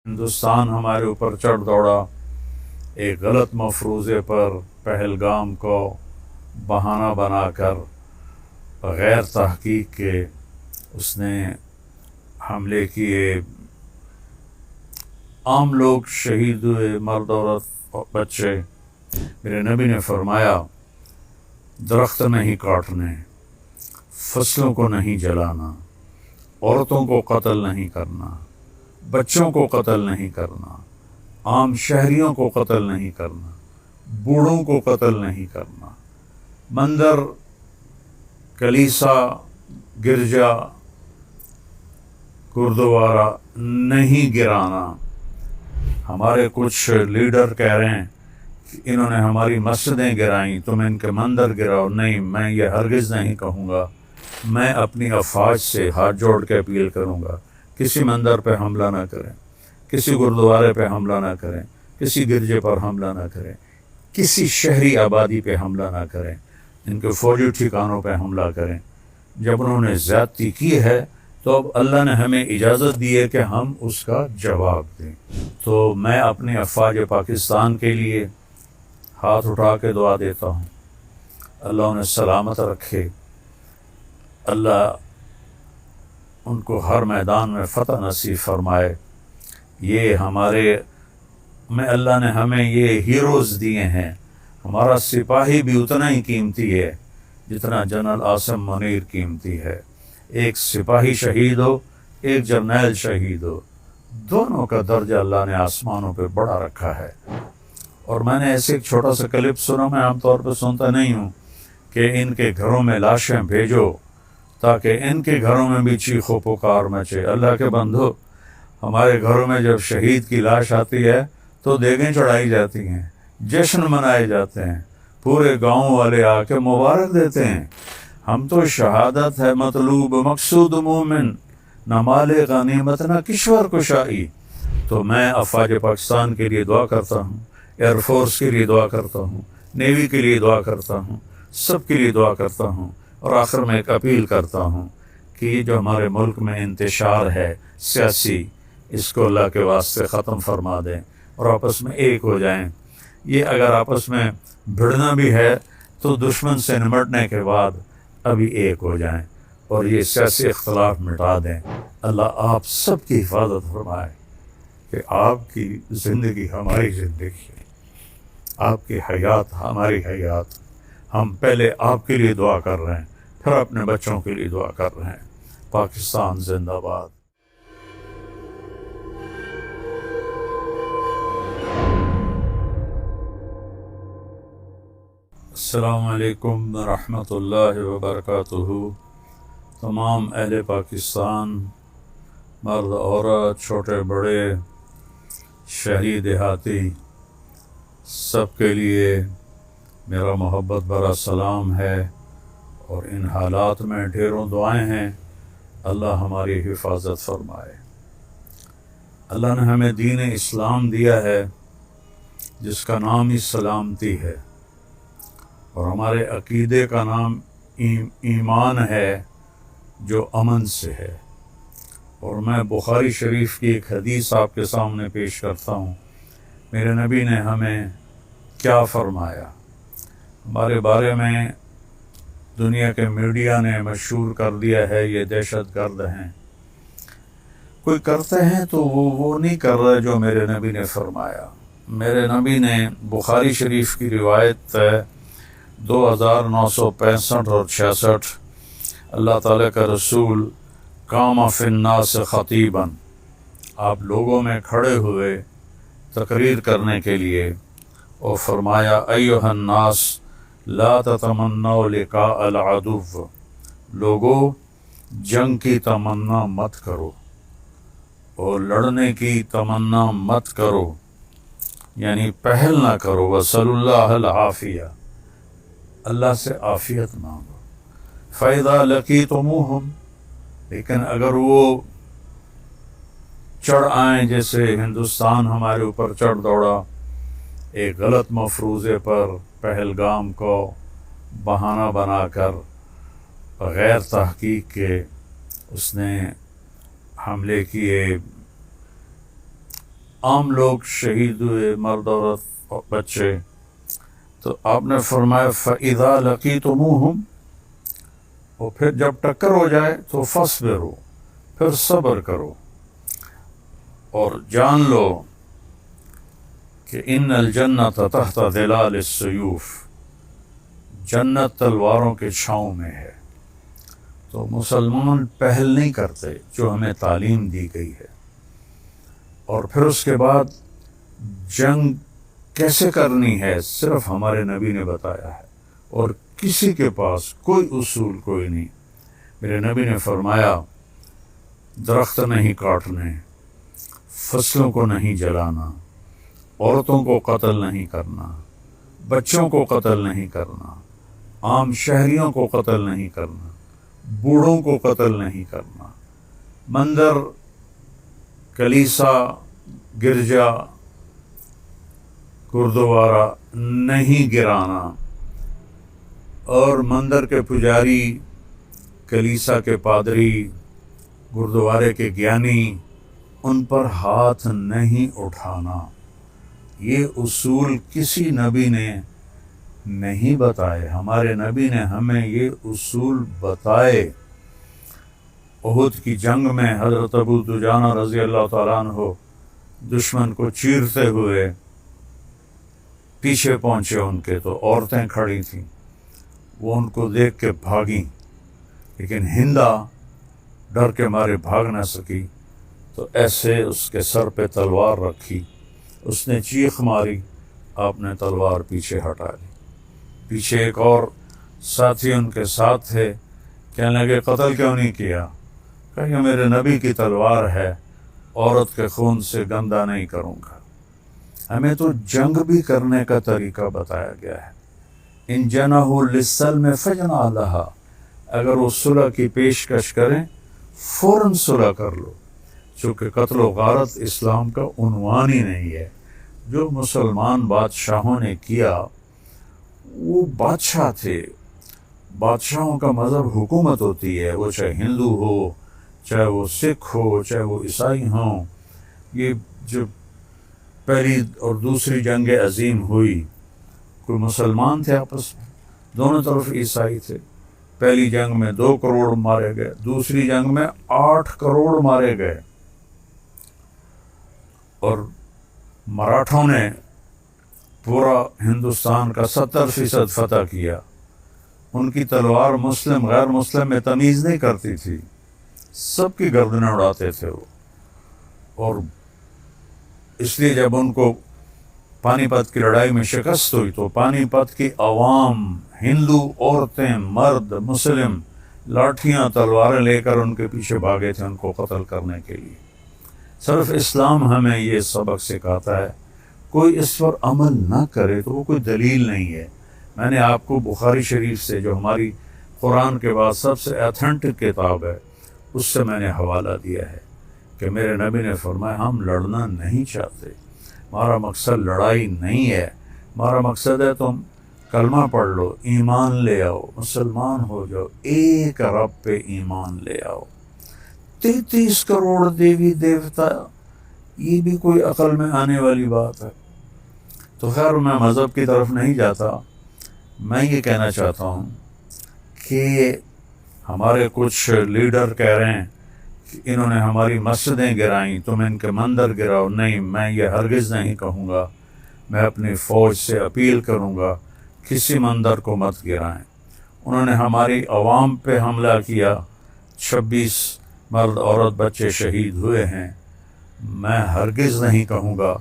ہندوستان ہمارے اوپر چڑھ دوڑا ایک غلط مفروضے پر، پہلگام کو بہانہ بنا کر بغیر تحقیق کے اس نے حملے کیے، عام لوگ شہید ہوئے، مرد عورت بچے۔ میرے نبی نے فرمایا درخت نہیں کاٹنے، فصلوں کو نہیں جلانا، عورتوں کو قتل نہیں کرنا، بچوں کو قتل نہیں کرنا، عام شہریوں کو قتل نہیں کرنا، بوڑھوں کو قتل نہیں کرنا، مندر، کلیسا، گرجا، گردوارا نہیں گرانا۔ ہمارے کچھ لیڈر کہہ رہے ہیں کہ انہوں نے ہماری مسجدیں گرائیں، تم ان کے مندر گراؤ۔ نہیں، میں یہ ہرگز نہیں کہوں گا۔ میں اپنی افواج سے ہاتھ جوڑ کے اپیل کروں گا، کسی مندر پہ حملہ نہ کریں، کسی گردوارے پہ حملہ نہ کریں، کسی گرجے پر حملہ نہ کریں، کسی شہری آبادی پہ حملہ نہ کریں، ان کے فوجی ٹھکانوں پہ حملہ کریں۔ جب انہوں نے زیادتی کی ہے تو اب اللہ نے ہمیں اجازت دی ہے کہ ہم اس کا جواب دیں۔ تو میں اپنے افواج پاکستان کے لیے ہاتھ اٹھا کے دعا دیتا ہوں، اللہ انہیں سلامت رکھے، اللہ ان کو ہر میدان میں فتح نصیب فرمائے۔ یہ اللہ نے ہمیں یہ ہیروز دیے ہیں۔ ہمارا سپاہی بھی اتنا ہی قیمتی ہے جتنا جنرل عاصم منیر قیمتی ہے۔ ایک سپاہی شہید ہو، ایک جرنیل شہید ہو، دونوں کا درجہ اللہ نے آسمانوں پہ بڑا رکھا ہے۔ اور میں نے ایسے ایک چھوٹا سا کلپ سنا، میں عام طور پہ سنتا نہیں ہوں، کہ ان کے گھروں میں لاشیں بھیجو تاکہ ان کے گھروں میں بھی چیخ و پکار مچے۔ اللہ کے بندو، ہمارے گھروں میں جب شہید کی لاش آتی ہے تو دیگیں چڑھائی جاتی ہیں، جشن منائے جاتے ہیں، پورے گاؤں والے آ کے مبارک دیتے ہیں۔ ہم تو شہادت ہے مطلوب مقصود مومن، نہ مال غنیمت نہ کشور کشائی۔ تو میں افواج پاکستان کے لیے دعا کرتا ہوں، ایئر فورس کے لیے دعا کرتا ہوں، نیوی کے لیے دعا کرتا ہوں، سب کے لیے دعا کرتا ہوں۔ اور آخر میں ایک اپیل کرتا ہوں کہ یہ جو ہمارے ملک میں انتشار ہے سیاسی، اس کو اللہ کے واسطے ختم فرما دیں اور آپس میں ایک ہو جائیں۔ یہ اگر آپس میں بھڑنا بھی ہے تو دشمن سے نمٹنے کے بعد ابھی ایک ہو جائیں اور یہ سیاسی اختلاف مٹا دیں۔ اللہ آپ سب کی حفاظت فرمائے کہ آپ کی زندگی ہماری زندگی ہے، آپ کی حیات ہماری حیات۔ ہم پہلے آپ کے لیے دعا کر رہے ہیں، پھر اپنے بچوں کے لیے دعا کر رہے ہیں۔ پاکستان زندہ باد۔ السلام علیکم ورحمۃ اللہ وبرکاتہ۔ تمام اہل پاکستان، مرد عورت، چھوٹے بڑے، شہری دیہاتی، سب کے لیے میرا محبت بھرا سلام ہے، اور ان حالات میں ڈھیروں دعائیں ہیں۔ اللہ ہماری حفاظت فرمائے۔ اللہ نے ہمیں دین اسلام دیا ہے جس کا نام ہی سلامتی ہے، اور ہمارے عقیدے کا نام ایمان ہے جو امن سے ہے۔ اور میں بخاری شریف کی ایک حدیث آپ کے سامنے پیش کرتا ہوں۔ میرے نبی نے ہمیں کیا فرمایا؟ ہمارے بارے میں دنیا کے میڈیا نے مشہور کر دیا ہے یہ دہشت گرد ہیں۔ کوئی کرتے ہیں تو وہ نہیں کر رہے جو میرے نبی نے فرمایا۔ میرے نبی نے بخاری شریف کی روایت 2965 اور 66، اللہ تعالیٰ کا رسول قام فی الناس خطیبا، آپ لوگوں میں کھڑے ہوئے تقریر کرنے کے لیے، اور فرمایا ایھا الناس لا تتمنوا لقاء العدو، لوگو جنگ کی تمنا مت کرو اور لڑنے کی تمنا مت کرو، یعنی پہل نہ کرو۔ وصلی اللہ العافیہ، اللہ سے عافیت مانگو۔ فَإِذَا لَقِيتُمُوهُمْ، لیکن اگر وہ چڑھ آئیں، جیسے ہندوستان ہمارے اوپر چڑھ دوڑا ایک غلط مفروضے پر، پہلگام کو بہانہ بنا کر بغیر تحقیق کے اس نے حملے کیے، عام لوگ شہید ہوئے، مرد عورت اور بچے، تو آپ نے فرمایا فَإِذَا لَقِيتُمُوهُمْ، اور پھر جب ٹکر ہو جائے تو فَاصْبِرُوا، پھر صبر کرو، اور جان لو کہ ان الجنت تحت ظلال السیوف، جنت تلواروں کے چھاؤں میں ہے۔ تو مسلمان پہل نہیں کرتے جو ہمیں تعلیم دی گئی ہے، اور پھر اس کے بعد جنگ کیسے کرنی ہے صرف ہمارے نبی نے بتایا ہے، اور کسی کے پاس کوئی اصول کوئی نہیں۔ میرے نبی نے فرمایا درخت نہیں کاٹنے، فصلوں کو نہیں جلانا، عورتوں کو قتل نہیں کرنا، بچوں کو قتل نہیں کرنا، عام شہریوں کو قتل نہیں کرنا، بوڑھوں کو قتل نہیں کرنا، مندر، کلیسا، گرجا، گردوارا نہیں گرانا، اور مندر کے پجاری، کلیسا کے پادری، گردوارے کے گیانی، ان پر ہاتھ نہیں اٹھانا۔ یہ اصول کسی نبی نے نہیں بتائے، ہمارے نبی نے ہمیں یہ اصول بتائے۔ احد کی جنگ میں حضرت ابو دجانہ رضی اللہ تعالیٰ عنہ دشمن کو چیرتے ہوئے پیچھے پہنچے، ان کے تو عورتیں کھڑی تھیں، وہ ان کو دیکھ کے بھاگیں، لیکن ہندا ڈر کے مارے بھاگ نہ سکی، تو ایسے اس کے سر پہ تلوار رکھی، اس نے چیخ ماری، آپ نے تلوار پیچھے ہٹا لی۔ پیچھے ایک اور ساتھی ان کے ساتھ تھے، کہنے لگے قتل کیوں نہیں کیا؟ کہ یہ میرے نبی کی تلوار ہے، عورت کے خون سے گندہ نہیں کروں گا۔ ہمیں تو جنگ بھی کرنے کا طریقہ بتایا گیا ہے۔ ان جنحوا للسلم فاجنح لها، اگر وہ صلح کی پیشکش کریں فوراً صلح کر لو، چونکہ قتل و غارت اسلام کا عنوان ہی نہیں ہے۔ جو مسلمان بادشاہوں نے کیا، وہ بادشاہ تھے، بادشاہوں کا مذہب حکومت ہوتی ہے، وہ چاہے ہندو ہو، چاہے وہ سکھ ہو، چاہے وہ عیسائی ہوں۔ یہ جو پہلی اور دوسری جنگ عظیم ہوئی، کوئی مسلمان تھے آپس میں، دونوں طرف عیسائی تھے۔ پہلی جنگ میں 2 کروڑ مارے گئے، دوسری جنگ میں 8 کروڑ مارے گئے، اور مراٹھوں نے پورا ہندوستان کا 70% فتح کیا۔ ان کی تلوار مسلم غیر مسلم میں تمیز نہیں کرتی تھی، سب کی گردنیں اڑاتے تھے وہ۔ اور اس لیے جب ان کو پانی پت کی لڑائی میں شکست ہوئی تو پانی پت کی عوام، ہندو عورتیں، مرد، مسلم، لاٹھیاں تلواریں لے کر ان کے پیچھے بھاگے تھے ان کو قتل کرنے کے لیے۔ صرف اسلام ہمیں یہ سبق سکھاتا ہے، کوئی اس پر عمل نہ کرے تو وہ کوئی دلیل نہیں ہے۔ میں نے آپ کو بخاری شریف سے، جو ہماری قرآن کے بعد سب سے ایتھنٹک کتاب ہے، اس سے میں نے حوالہ دیا ہے کہ میرے نبی نے فرمایا ہم لڑنا نہیں چاہتے، ہمارا مقصد لڑائی نہیں ہے، ہمارا مقصد ہے تم کلمہ پڑھ لو، ایمان لے آؤ، مسلمان ہو جاؤ، ایک رب پہ ایمان لے آؤ۔ 33 کروڑ دیوی دیوتا، یہ بھی کوئی عقل میں آنے والی بات ہے؟ تو خیر میں مذہب کی طرف نہیں جاتا، میں یہ کہنا چاہتا ہوں کہ ہمارے کچھ لیڈر کہہ رہے ہیں کہ انہوں نے ہماری مسجدیں گرائیں، تم ان کے مندر گراؤ۔ نہیں، میں یہ ہرگز نہیں کہوں گا، میں اپنی فوج سے اپیل کروں گا کسی مندر کو مت گرائیں۔ انہوں نے ہماری عوام پہ حملہ کیا، 26 مرد عورت بچے شہید ہوئے ہیں۔ میں ہرگز نہیں کہوں گا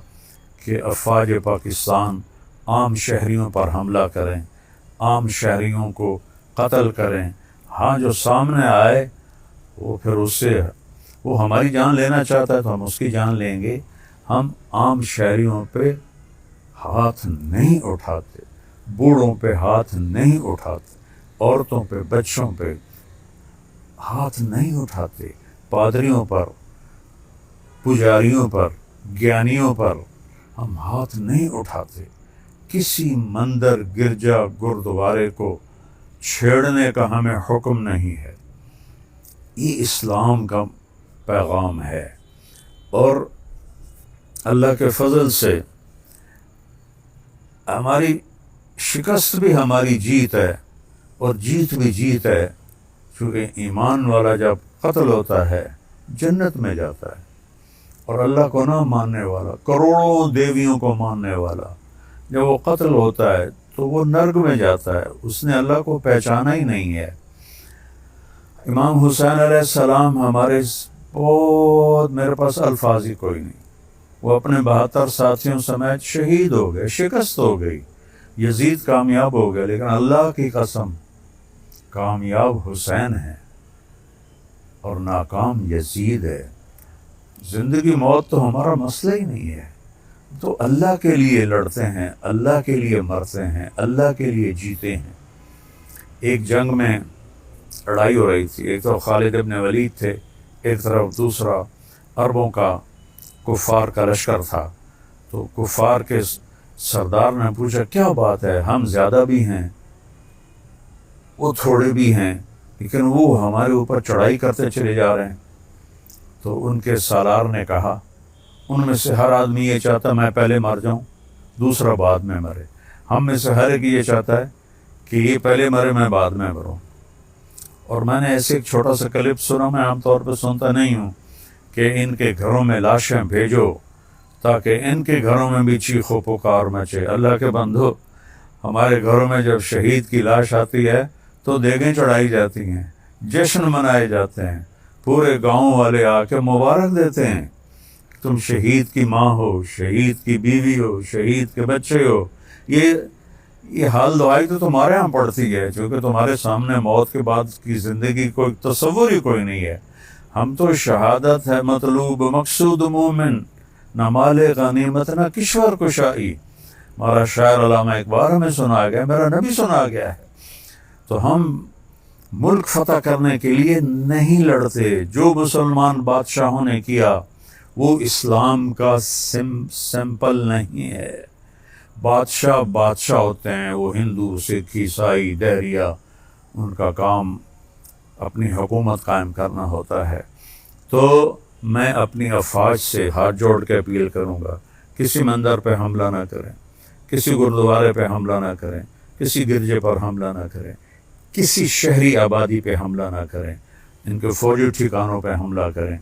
کہ افواج پاکستان عام شہریوں پر حملہ کریں، عام شہریوں کو قتل کریں۔ ہاں جو سامنے آئے وہ پھر اس سے وہ ہماری جان لینا چاہتا ہے تو ہم اس کی جان لیں گے، ہم عام شہریوں پہ ہاتھ نہیں اٹھاتے، بوڑھوں پہ ہاتھ نہیں اٹھاتے، عورتوں پہ، بچوں پہ ہاتھ نہیں اٹھاتے، پادریوں پر، پجاریوں پر، گیانیوں پر ہم ہاتھ نہیں اٹھاتے۔ کسی مندر، گرجا، گردوارے کو چھیڑنے کا ہمیں حکم نہیں ہے۔ یہ اسلام کا پیغام ہے۔ اور اللہ کے فضل سے ہماری شکست بھی ہماری جیت ہے اور جیت بھی جیت ہے، چونکہ ایمان والا جب قتل ہوتا ہے جنت میں جاتا ہے، اور اللہ کو نہ ماننے والا، کروڑوں دیویوں کو ماننے والا جب وہ قتل ہوتا ہے تو وہ نرک میں جاتا ہے، اس نے اللہ کو پہچانا ہی نہیں ہے۔ امام حسین علیہ السلام ہمارے بہت، میرے پاس الفاظ ہی کوئی نہیں، وہ اپنے 72 ساتھیوں سمیت شہید ہو گئے، شکست ہو گئی، یزید کامیاب ہو گیا، لیکن اللہ کی قسم کامیاب حسین ہے اور ناکام یزید ہے۔ زندگی موت تو ہمارا مسئلہ ہی نہیں ہے، تو اللہ کے لیے لڑتے ہیں، اللہ کے لیے مرتے ہیں، اللہ کے لیے جیتے ہیں۔ ایک جنگ میں لڑائی ہو رہی تھی، ایک طرف خالد ابن ولید تھے، ایک طرف دوسرا عربوں کا کفار کا لشکر تھا۔ تو کفار کے سردار نے پوچھا کیا بات ہے، ہم زیادہ بھی ہیں، وہ تھوڑے بھی ہیں، لیکن وہ ہمارے اوپر چڑھائی کرتے چلے جا رہے ہیں۔ تو ان کے سالار نے کہا، ان میں سے ہر آدمی یہ چاہتا میں پہلے مر جاؤں، دوسرا بعد میں مرے، ہم میں سے ہر ایک یہ چاہتا ہے کہ یہ پہلے مرے میں بعد میں مروں۔ اور میں نے ایسے ایک چھوٹا سا کلپ سنا، میں عام طور پہ سنتا نہیں ہوں، کہ ان کے گھروں میں لاشیں بھیجو تاکہ ان کے گھروں میں بھی چیخ و پکار مچے۔ اللہ کے بندو، ہمارے گھروں میں جب شہید کی لاش آتی ہے تو دیگیں چڑھائی جاتی ہیں، جشن منائے جاتے ہیں، پورے گاؤں والے آ کے مبارک دیتے ہیں، تم شہید کی ماں ہو، شہید کی بیوی ہو، شہید کے بچے ہو۔ یہ حال دعائی تو تمہارے ہاں پڑتی ہے، چونکہ تمہارے سامنے موت کے بعد کی زندگی کوئی تصور ہی کوئی نہیں ہے۔ ہم تو شہادت ہے مطلوب مقصود مومن، نہ مال غنیمت نہ کشور کشائی، ہمارا شاعر علامہ اقبال ہمیں سنا گیا، میرا نبی سنا گیا ہے۔ تو ہم ملک فتح کرنے کے لیے نہیں لڑتے، جو مسلمان بادشاہوں نے کیا وہ اسلام کا سمپل نہیں ہے۔ بادشاہ ہوتے ہیں، وہ ہندو، سکھ، عیسائی، دہریہ، ان کا کام اپنی حکومت قائم کرنا ہوتا ہے۔ تو میں اپنی افواج سے ہاتھ جوڑ کے اپیل کروں گا، کسی مندر پہ حملہ نہ کریں، کسی گردوارے پہ حملہ نہ کریں، کسی گرجے پر حملہ نہ کریں، کسی شہری آبادی پہ حملہ نہ کریں، ان کے فوجی ٹھکانوں پہ حملہ کریں۔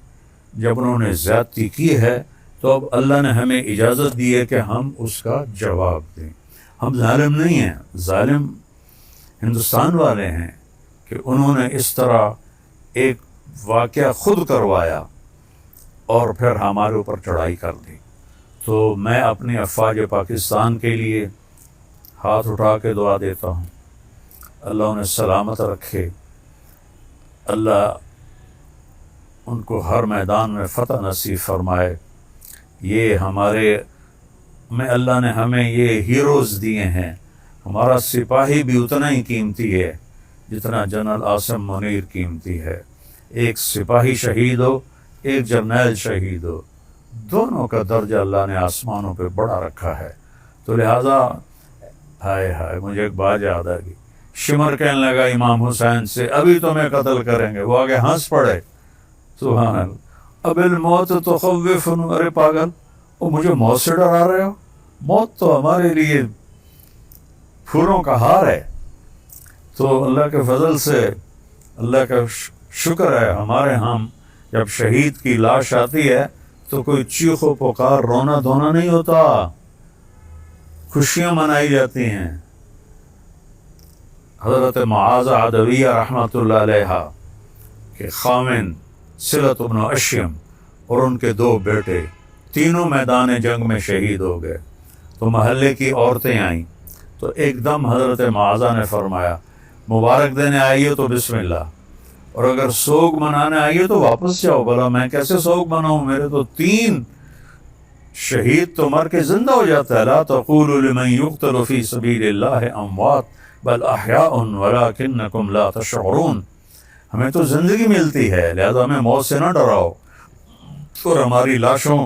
جب انہوں نے زیادتی کی ہے تو اب اللہ نے ہمیں اجازت دی ہے کہ ہم اس کا جواب دیں۔ ہم ظالم نہیں ہیں، ظالم ہندوستان والے ہیں کہ انہوں نے اس طرح ایک واقعہ خود کروایا اور پھر ہمارے اوپر چڑھائی کر دی۔ تو میں اپنی افواج پاکستان کے لیے ہاتھ اٹھا کے دعا دیتا ہوں، اللہ انہیں سلامت رکھے، اللہ ان کو ہر میدان میں فتح نصیب فرمائے۔ یہ اللہ نے ہمیں یہ ہیروز دیے ہیں، ہمارا سپاہی بھی اتنا ہی قیمتی ہے جتنا جنرل عاصم منیر قیمتی ہے۔ ایک سپاہی شہید ہو، ایک جرنیل شہید ہو، دونوں کا درجہ اللہ نے آسمانوں پہ بڑا رکھا ہے۔ تو لہٰذا ہائے مجھے ایک بات یاد آ گئی، شمر کہنے لگا امام حسین سے ابھی تمہیں قتل کریں گے، وہ آگے ہنس پڑے، سبحان اللہ، اب الموت تخوفن، ارے پاگل، وہ مجھے موت سے ڈرا رہے ہو؟ موت تو ہمارے لیے پھولوں کا ہار ہے۔ تو اللہ کے فضل سے، اللہ کا شکر ہے، ہمارے ہاں جب شہید کی لاش آتی ہے تو کوئی چیخ و پکار، رونا دھونا نہیں ہوتا، خوشیاں منائی جاتی ہیں۔ حضرت معاذ عدویہ رحمۃ اللہ علیہ کے خاوند صلت بن اشیم اور ان کے 2 بیٹے تینوں میدان جنگ میں شہید ہو گئے۔ تو محلے کی عورتیں آئیں تو ایک دم حضرت معاذہ نے فرمایا مبارک دینے آئیے تو بسم اللہ، اور اگر سوگ منانے آئیے تو واپس جاؤ۔ بولا میں کیسے سوگ مناؤں، میرے تو 3 شہید تو مر کے زندہ ہو جاتا ہے۔ لا تقولوا لمن يقتل في سبيل الله اموات بل احیاء ولكنكم لا تشعرون۔ ہمیں تو زندگی ملتی ہے، لہذا ہمیں موت سے نہ ڈراؤ اور ہماری لاشوں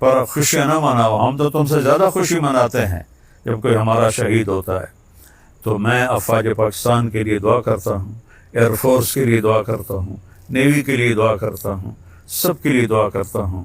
پر خوشیاں نہ مناؤ، ہم تو تم سے زیادہ خوشی مناتے ہیں جب کوئی ہمارا شہید ہوتا ہے۔ تو میں افواج پاکستان کے لیے دعا کرتا ہوں، ایئر فورس کے لیے دعا کرتا ہوں، نیوی کے لیے دعا کرتا ہوں، سب کے لیے دعا کرتا ہوں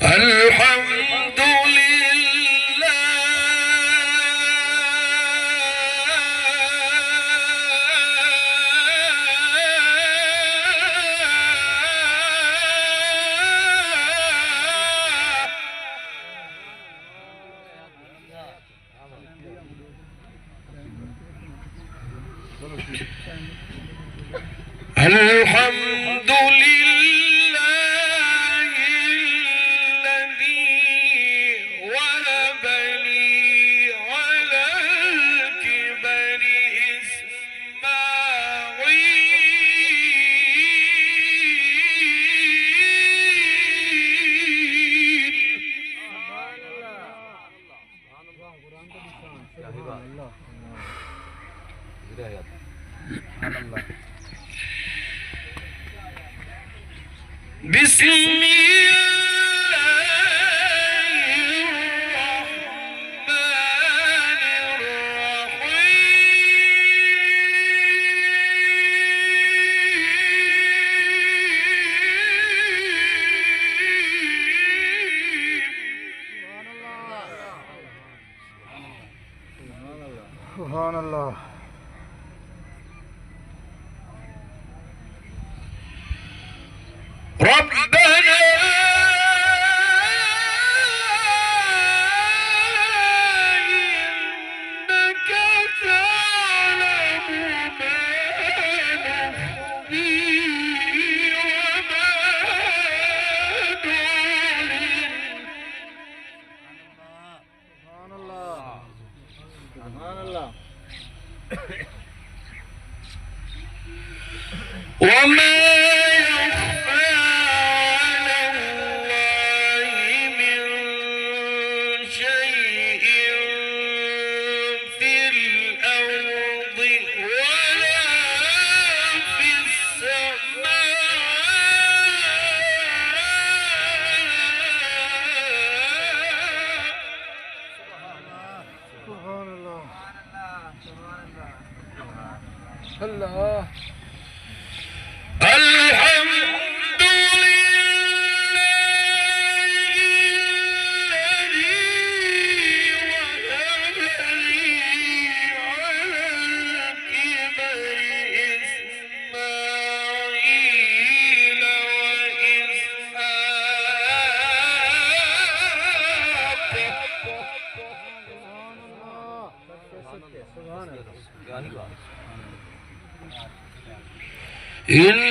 الحمد الحمد لله الذي وهب لي على الكبر إسماعيل. بسم الله الرحمن الرحيم. سبحان الله. ربنا إنك تعلم ما نخفي وما نعلن. سبحان الله. سبحان الله. وما يخفى على الله من شيء في الأرض ولا في السماء. سبحان الله. الله. الحمد لله الذي وهب لي على الكبر إسماعيل وإسحاق. إن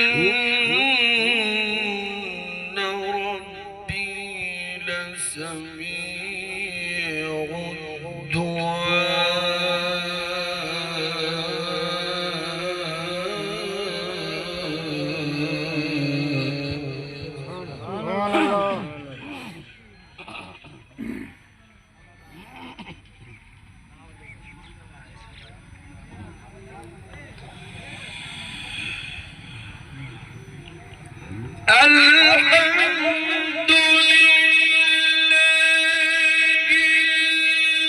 ربي لسميع الدعاء. الحمد لله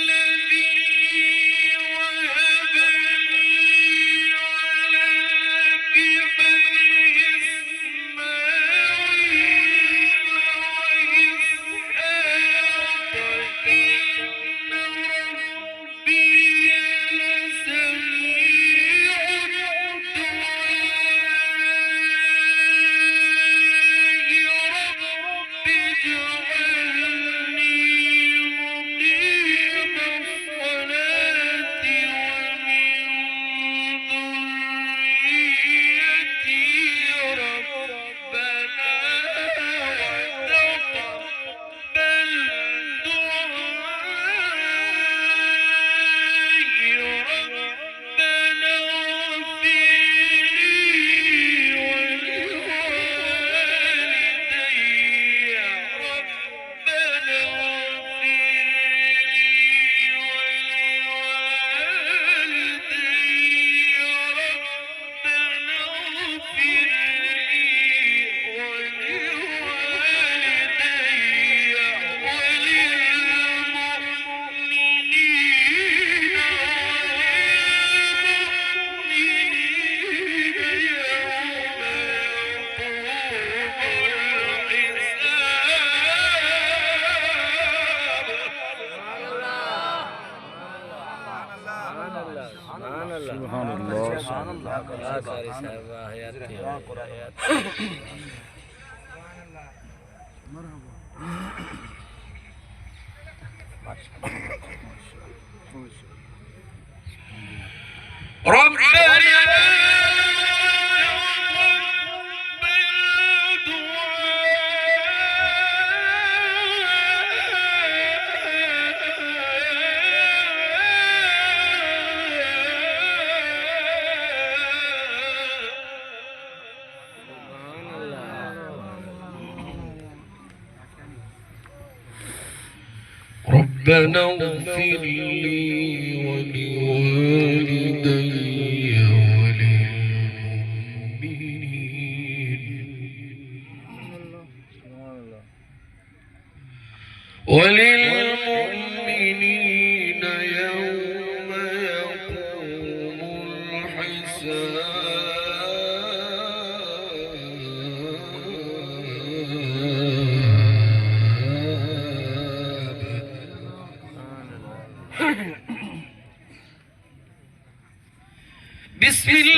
الذي وهب لي سبحان الله سبحان ربنا اغفر لي ولوالدي وللمؤمنين يوم يقوم الحساب بسم الله